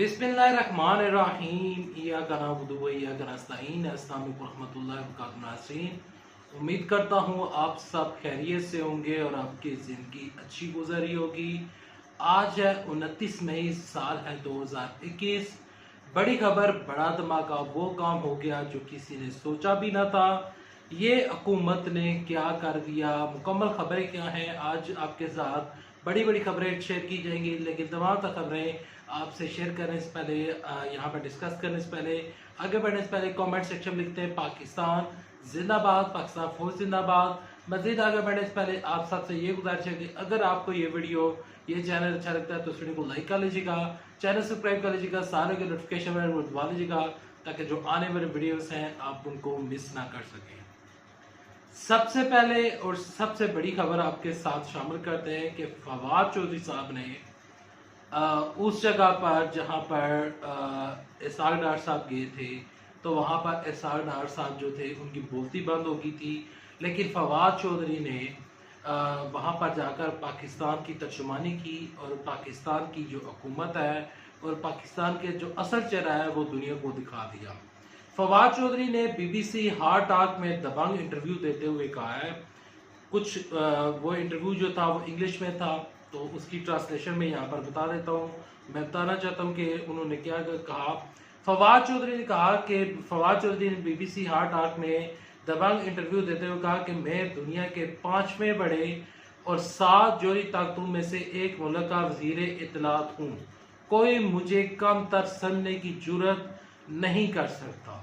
बिस्मिल्लाहिर्रहमानिर्रहीम। इय्याका नअबुदु व इय्याका नस्तईन। अस्सलामु अलैकुम रहमतुल्लाहि व बरकातुहू नाज़रीन। उम्मीद करता हूँ आप सब खैरियत से होंगे और आपकी ज़िंदगी अच्छी गुजरी होगी। आज है 29 मई, साल है 2021। बड़ी खबर, बड़ा धमाका, वो काम हो गया जो किसी ने सोचा भी ना था। ये हुकूमत ने क्या कर दिया, मुकम्मल खबरें क्या हैं आज आपके साथ बड़ी बड़ी खबरें शेयर की जाएंगी। लेकिन तमाम खबरें आपसे शेयर करने से पहले, यहाँ पर डिस्कस करने से पहले, आगे बढ़ने से पहले कमेंट सेक्शन में लिखते हैं पाकिस्तान जिंदाबाद, पाकिस्तान फौज जिंदाबाद। मजीद आगे बढ़ने से पहले आप सबसे ये गुजारिश है कि अगर आपको ये वीडियो, ये चैनल अच्छा लगता है तो इस वीडियो को लाइक कर लीजिएगा, चैनल सब्सक्राइब कर लीजिएगा, सारे के नोटिफिकेशन को दबा लीजिएगा ताकि जो आने वाले वीडियोस हैं आप उनको मिस ना कर सकें। सबसे पहले और सबसे बड़ी खबर आपके साथ शामिल करते हैं कि फवाद चौधरी साहब ने उस जगह पर जहां पर इसाक डार साहब गए थे तो वहां पर इसाक डार साहब जो थे उनकी बोलती बंद हो गई थी। लेकिन फवाद चौधरी ने वहां पर जाकर पाकिस्तान की तर्जुमानी की और पाकिस्तान की जो हुकूमत है और पाकिस्तान के जो असल चेहरा है वो दुनिया को दिखा दिया। फवाद चौधरी ने बीबीसी हार्ड टॉक में दबंग इंटरव्यू देते हुए कहा है, कुछ वो इंटरव्यू जो था वो इंग्लिश में था तो उसकी ट्रांसलेशन में यहाँ पर बता देता हूँ। मैं बताना चाहता हूँ कि उन्होंने क्या कहा। फवाद चौधरी ने कहा कि फवाद चौधरी ने बीबीसी हार्ड टॉक में दबंग इंटरव्यू देते हुए कहा कि मैं दुनिया के 5वें बड़े और 7 जोरी ताकतों में से एक मुल्क का वजीर इत्तलात हूँ। कोई मुझे कम तर समझने की जरूरत नहीं कर सकता।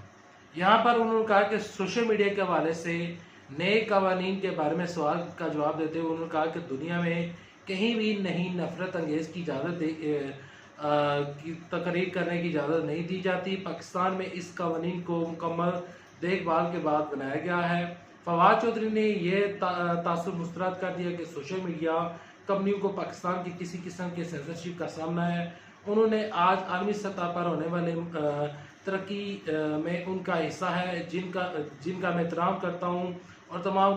यहाँ पर उन्होंने कहा कि सोशल मीडिया के हवाले से नए कवानीन के बारे में सवाल का जवाब देते हुए उन्होंने कहा कि दुनिया में कहीं भी नहीं नफरत अंगेज की इजाज़त की तकरीर करने की इजाज़त नहीं दी जाती। पाकिस्तान में इस कवानीन को मुकम्मल देखभाल के बाद बनाया गया है। फवाद चौधरी ने यह तासुर मुस्तरद कर दिया कि सोशल मीडिया कंपनियों को पाकिस्तान की किसी किस्म के सेंसरशिप का सामना है। उन्होंने आज आलमी सतह पर होने वाले तरक्की में उनका हिस्सा है जिनका मैं एहतराम करता हूँ और तमाम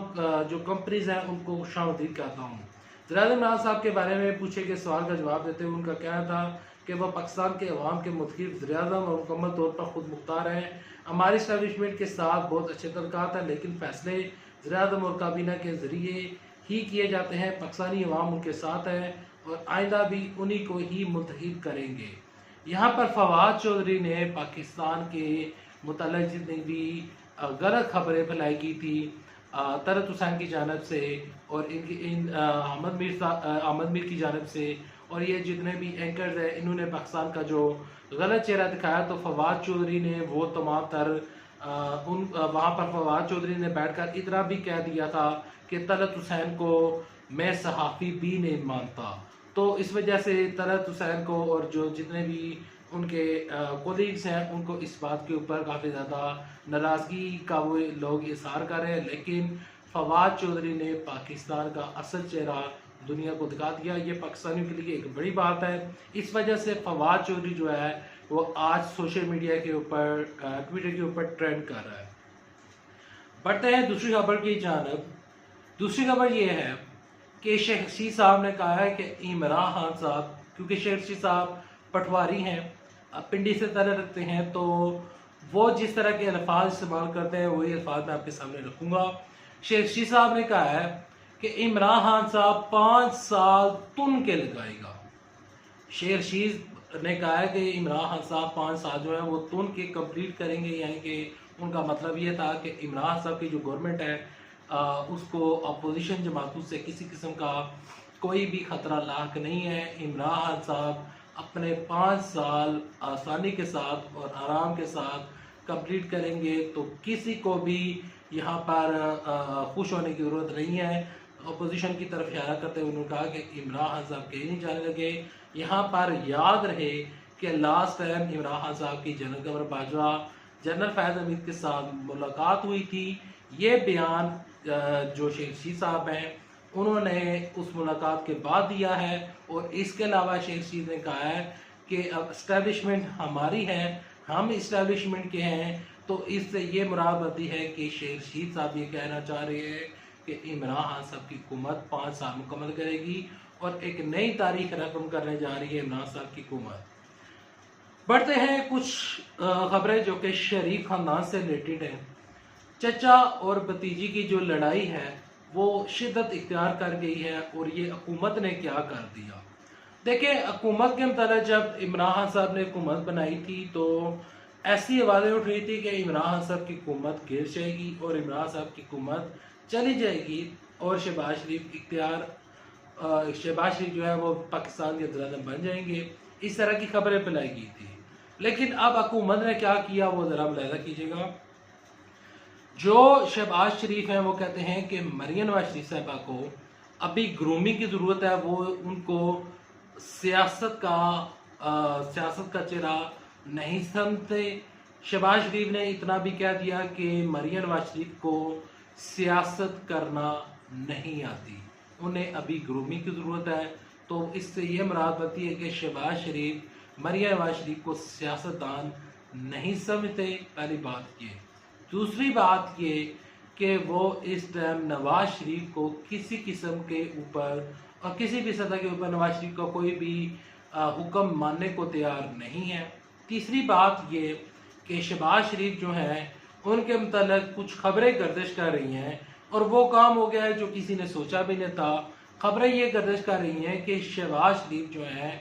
जो कंपनीज हैं उनको शामिल करता हूँ। ज़राद इमरान साहब के बारे में पूछे गए सवाल का जवाब देते हुए उनका कहना था कि वह पाकिस्तान के अवाम के मुतखिब वज़ीर-ए-आज़म और मुकम्मल तौर पर खुद मुख्तार हैं। हमारे इस्टेब्लिशमेंट के साथ बहुत अच्छे तल्लुकात हैं लेकिन फैसले वज़ीर-ए-आज़म और काबीना के ज़रिए ही किए जाते हैं। पाकिस्तानी अवाम उनके साथ है और आइंदा भी उन्हीं को ही मुंतखब करेंगे। यहाँ पर फवाद चौधरी ने पाकिस्तान के मुतल्लिक़ जितनी भी गलत खबरें फैलाई की थी तरत हुसैन की जानब से और अहमद मीर की जानब से और ये जितने भी एंकर्स हैं इन्होंने पाकिस्तान का जो गलत चेहरा दिखाया तो फवाद चौधरी ने वो तमाम तर वहाँ पर फवाद चौधरी ने बैठकर इतना भी कह दिया था कि तरत हुसैन को मैं सहाफ़ी भी नहीं मानता। तो इस वजह से तरत हुसैन को और जो जितने भी उनके कोलीग्स हैं उनको इस बात के ऊपर काफ़ी ज़्यादा नाराज़गी का वो लोग इज़हार कर रहे हैं। लेकिन फवाद चौधरी ने पाकिस्तान का असल चेहरा दुनिया को दिखा दिया। ये पाकिस्तानियों के लिए एक बड़ी बात है। इस वजह से फवाद चौधरी जो है वो आज सोशल मीडिया के ऊपर ट्विटर के ऊपर ट्रेंड कर रहा है। बढ़ते हैं दूसरी खबर की जानब। दूसरी खबर ये है कि शेख रशीद साहब ने कहा है कि इमरान खान साहब, क्योंकि शेख रशीद साहब पटवारी हैं, पिंडी से तरह रखते हैं, तो वो जिस तरह के अल्फाज इस्तेमाल करते हैं वही अल्फाज मैं आपके सामने रखूँगा। शेख रशीद साहब ने कहा है कि इमरान खान साहब 5 साल तुन के लगाएगा। शेख रशीद ने कहा है कि इमरान खान साहब 5 साल जो है वो तुन के कंप्लीट करेंगे, यानी कि उनका मतलब ये था कि इमरान साहब की जो गवर्नमेंट है उसको अपोजिशन जमातों से किसी किस्म का कोई भी ख़तरा लाक नहीं है। इमरान खान साहब अपने 5 साल आसानी के साथ और आराम के साथ कंप्लीट करेंगे, तो किसी को भी यहाँ पर खुश होने की ज़रूरत नहीं है। अपोजिशन की तरफ इशारा करते हुए उन्होंने कहा कि इमरान खान साहब कहीं नहीं जाने लगे। यहाँ पर याद रहे कि लास्ट टाइम इमरान खान साहब की जनरल कमर बाजवा जनरल फैज़ हमीद के साथ मुलाकात हुई थी। ये बयान जो शेख रशीद साहब हैं उन्होंने उस मुलाकात के बाद दिया है और इसके अलावा शेख रशीद ने कहा है कि इस्टेब्लिशमेंट हमारी है, हम इस्टेब्लिशमेंट के हैं। तो इससे ये मुराद बनती है कि शेख रशीद साहब ये कहना चाह रहे हैं कि इमरान खान साहब की हुकूमत 5 साल मुकम्मल करेगी और एक नई तारीख रकम करने जा रही है इमरान साहब की हुकूमत। बढ़ते हैं कुछ खबरें जो कि शरीफ खानदान से रिलेटेड हैं। चचा और भतीजी की जो लड़ाई है वो शिद्दत इख्तियार कर गई है और ये हुकूमत ने क्या कर दिया। देखिए, हुकूमत के मतलब जब इमरान खान साहब ने हुकूमत बनाई थी तो ऐसी आवाज़ें उठ रही थी कि इमरान खान साहब की हुकूमत गिर जाएगी और इमरान साहब की हुकूमत चली जाएगी और शहबाज शरीफ शहबाज शरीफ जो है वो पाकिस्तान के वज़ीर-ए-आज़म बन जाएंगे। इस तरह की खबरें फैलाई गई थी। लेकिन अब हुकूमत ने क्या किया वो ज़रा मुलाहिज़ा कीजिएगा। जो शहबाज शरीफ हैं वो कहते हैं कि मरियम नवाज शरीफ साहबा को अभी ग्रूमिंग की ज़रूरत है, वो उनको सियासत का चेहरा नहीं समझते। शहबाज शरीफ ने इतना भी कह दिया कि मरियम नवाज शरीफ को सियासत करना नहीं आती, उन्हें अभी ग्रूमिंग की ज़रूरत है। तो इससे ये मुराद बनती है कि शहबाज शरीफ मरियम नवाज शरीफ को सियासतदान नहीं समझते, पहली बात ये। दूसरी बात ये कि वो इस टाइम नवाज शरीफ को किसी किस्म के ऊपर और किसी भी सतह के ऊपर नवाज शरीफ का कोई भी हुक्म मानने को तैयार नहीं है। तीसरी बात ये कि शहबाज शरीफ जो है उनके मतलब कुछ खबरें गर्दिश कर रही हैं और वो काम हो गया है जो किसी ने सोचा भी नहीं था। खबरें ये गर्दिश कर रही हैं कि शहबाज शरीफ जो है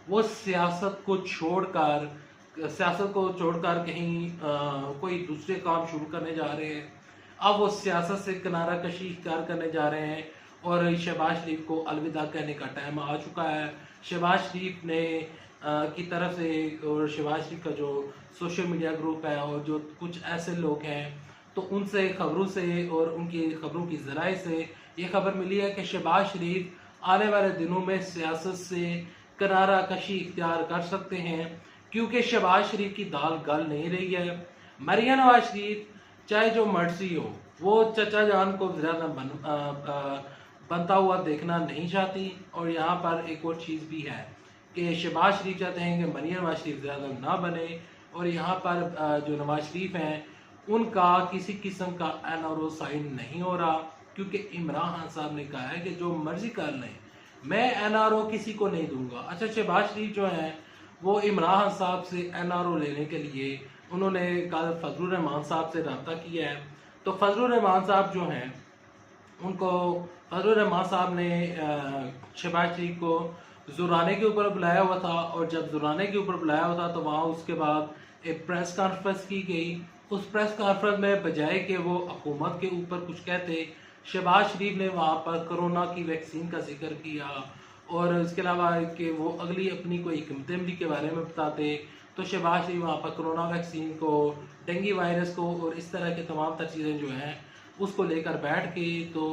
वो सियासत को छोड़कर कहीं कोई दूसरे काम शुरू करने जा रहे हैं। अब वो सियासत से किनारा कशी इख्तियार करने जा रहे हैं और शहबाज शरीफ को अलविदा कहने का टाइम आ चुका है। शहबाज शरीफ ने की तरफ से और शहबाज शरीफ का जो सोशल मीडिया ग्रुप है और जो कुछ ऐसे लोग हैं तो उनसे खबरों से और उनकी खबरों की ज़राए से ये खबर मिली है कि शहबाज शरीफ आने वाले दिनों में सियासत से किनारा कशी इख्तियार कर सकते हैं, क्योंकि शहबाज शरीफ की दाल गल नहीं रही है। मरियम नवाज शरीफ चाहे जो मर्जी हो वो चचा जान को ज़्यादा बनता हुआ देखना नहीं चाहती। और यहाँ पर एक और चीज़ भी है कि शहबाज शरीफ चाहते हैं कि मरियम नवाज शरीफ ज़्यादा ना बने और यहाँ पर जो नवाज शरीफ हैं उनका किसी किस्म का NRO साइन नहीं हो रहा, क्योंकि इमरान खान साहब ने कहा है कि जो मर्जी कर लें, मैं NRO किसी को नहीं दूंगा। अच्छा, शहबाज शरीफ जो हैं वो इमरान खान साहब से NRO लेने के लिए उन्होंने कल फजलुर रहमान साहब से रब्ता किया है। तो फजलुर रहमान साहब जो हैं उनको फजलुर रहमान साहब ने शहबाज शरीफ को जुराने के ऊपर बुलाया हुआ था और जब जुराने के ऊपर बुलाया हुआ था तो वहाँ उसके बाद एक प्रेस कॉन्फ्रेंस की गई। उस प्रेस कॉन्फ्रेंस में बजाय कि वो हुकूमत के ऊपर कुछ कहते, शहबाज शरीफ ने वहाँ पर कोरोना की वैक्सीन का जिक्र किया और इसके अलावा कि वो अगली अपनी कोई हिकमत अमली के बारे में बताते। तो शहबाज शरीफ वहाँ पर कोरोना वैक्सीन को, डेंगू वायरस को और इस तरह के तमाम तर चीज़ें जो हैं उसको लेकर बैठ के तो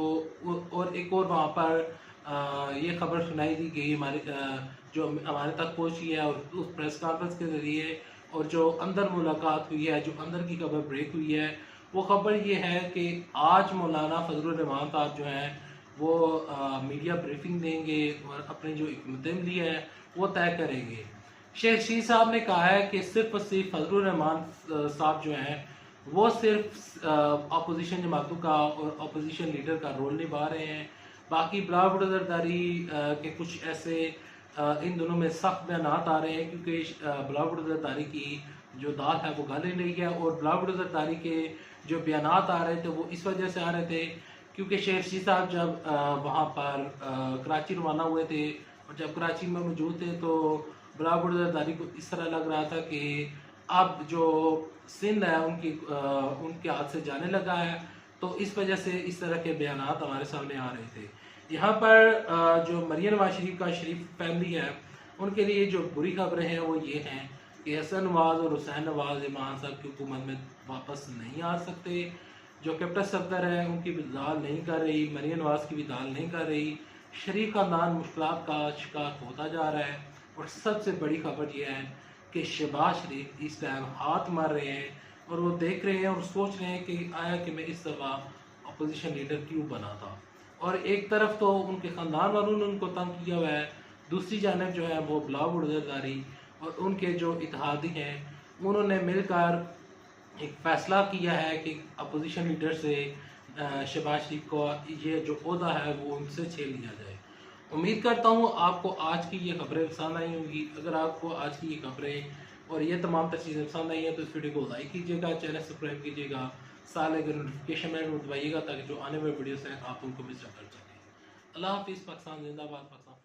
और एक और वहाँ पर ये खबर सुनाई दी गई जो हमारे तक पहुँची है और उस प्रेस कॉन्फ्रेंस के ज़रिए और जो अंदर मुलाकात हुई है, जो अंदर की खबर ब्रेक हुई है, वो खबर ये है कि आज मौलाना फजलुर रहमान साहब जो हैं वो मीडिया ब्रीफिंग देंगे और अपनी जो हिकमत अमली है वो तय करेंगे। शेख रशीद साहब ने कहा है कि सिर्फ और सिर्फ फजलुर रहमान साहब जो हैं वो सिर्फ अपोजिशन जमातों का और अपोजिशन लीडर का रोल निभा रहे हैं। बाकी बिलावल जरदारी के कुछ ऐसे इन दोनों में सख्त बयान आ रहे हैं, क्योंकि बिलावल जरदारी की जो दाल है वो गल ही नहीं है और बिलावल जरदारी के जो बयान आ रहे थे वो इस वजह से आ रहे थे क्योंकि शेख रशीद साहब जब वहाँ पर कराची रवाना हुए थे और जब कराची में मौजूद थे तो बिलावल जरदारी को इस तरह लग रहा था कि अब जो सिंध है उनके हाथ से जाने लगा है। तो इस वजह से इस तरह के बयान हमारे सामने आ रहे थे। यहाँ पर जो मरियम नवाज शरीफ का शरीफ फैमिली है उनके लिए जो बुरी खबरें हैं वो ये हैं कि हसन नवाज और हुसैन नवाज इमरान साहब की हुकूमत में वापस नहीं आ सकते। जो कैप्टन सफदर है उनकी भी दाल नहीं कर रही, मरियम नवाज की भी दाल नहीं कर रही। शरीफ खानदान मुश्किलात का शिकार होता जा रहा है और सबसे बड़ी खबर यह है कि शहबाज शरीफ इस टाइम हाथ मार रहे हैं और वो देख रहे हैं और सोच रहे हैं कि आया कि मैं इस दफ़ा अपोजिशन लीडर क्यों बना था। और एक तरफ तो उनके ख़ानदान वालों ने उनको तंग किया हुआ है, दूसरी जानब जो है वो बिलावल जरदारी और उनके जो इत्तेहादी हैं उन्होंने मिलकर एक फ़ैसला किया है कि अपोजिशन लीडर से शहबाज शरीफ को ये जो ओहदा है वो उनसे छीन लिया जाए। उम्मीद करता हूँ आपको आज की ये खबरें पसंद आई होंगी। अगर आपको आज की ये खबरें और ये तमाम चीज़ें पसंद आई हैं तो इस वीडियो को लाइक कीजिएगा, चैनल सब्सक्राइब कीजिएगा, साथ अगर नोटिफिकेशन बेल दबाइएगा ताकि जो आने वाले वीडियोस हैं आप उनको मिस ना कर सकें। अल्लाह हाफिज़। पाकिस्तान जिंदाबाद। पाकिस्तान।